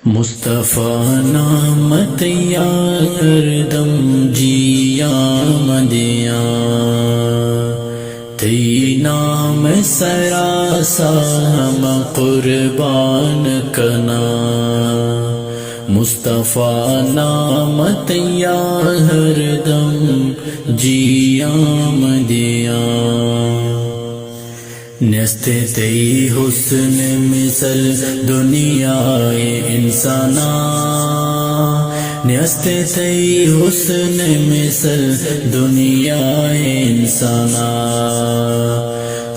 مصطفیٰ نام تیار کردم جیا مدیا تی نام سراسا ہم قربان کنا مصطفیٰ نام تیار دم جیا مدیا نیست تی حسن مثل دنیا انسانا نیست تی حسن مثل دنیا انسانا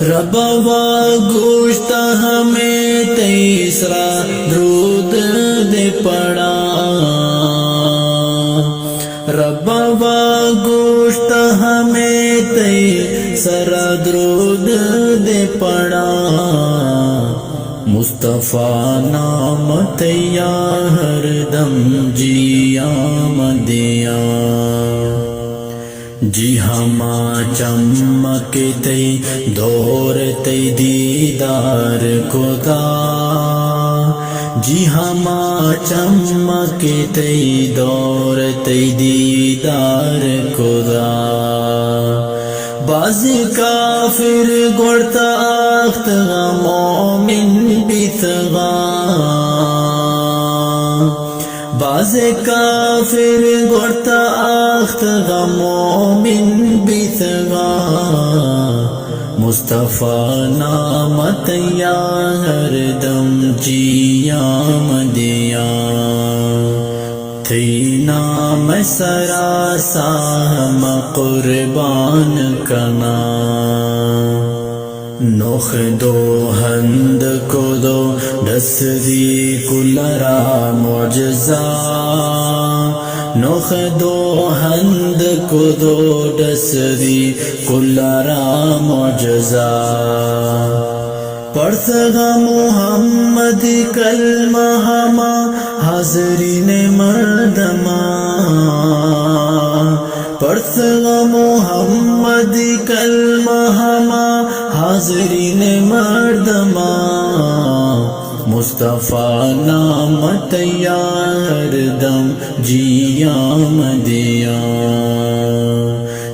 ربا گوشت ہمیں تیسرا درود دے پڑا ربا گوشت ہمیں تیسرا درود دے پڑا مصطفیٰ نام تیار ہر دم جیا مدیا جی ہما چمک تی دور تی دیدار خدا جی ہما چمک تی دور تی دیدار خدا باز کافر گڑتا آخت مومن بیتغا باز کافر گڑتا آخت مومن بیتغا مصطفیٰ نام تیار ہر دم جیا مدیا تی نام سراسا ہم قربان کنا نوخ دو ہند کو دو ڈس دی کلرا معجزہ نوخ دو ہند کو دو ڈس دی کلرا معجزہ پڑھتا محمد کلمہ ہما حاضرین مردما پڑھتا محمد کلمہ ہما حاضرین مردما مصطفیٰ نام تیار دم جیا مدیا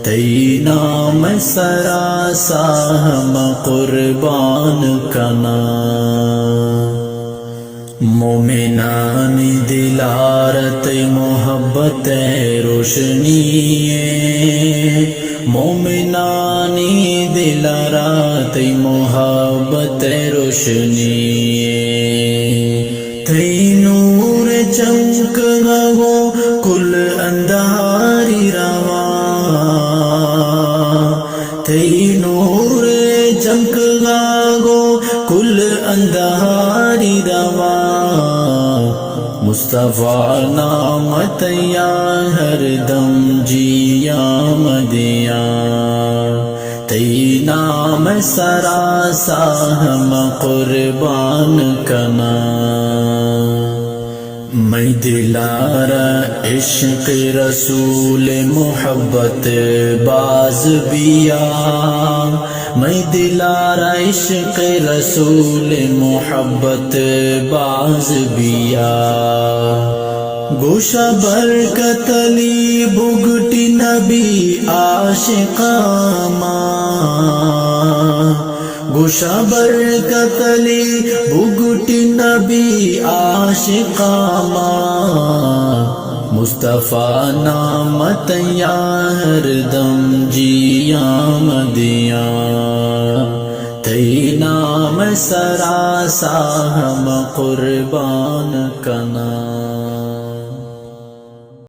تی نام سراسا ہم قربان کنا مومنان دلارت محبت روشنی مومنان دلارت محبت روشنی تی نور چمک گو کل اندھاری روا تی نور چمک گو کل اندھاری روا مصطفیٰ نام تیار ہر دم جیا مدیا تی نام سراسا ہم قربان کنا میں دلارا عشق رسول محبت باز بیا میں دلارا عشق رسول محبت باز بیا گوشہ برکت لی بگٹی نبی عاشقا گوشہ برکت لی بگٹی نبی عاشقا مصطفیٰ نام تیار دم جیا مدیا تی نام سراسا ہم قربان کنا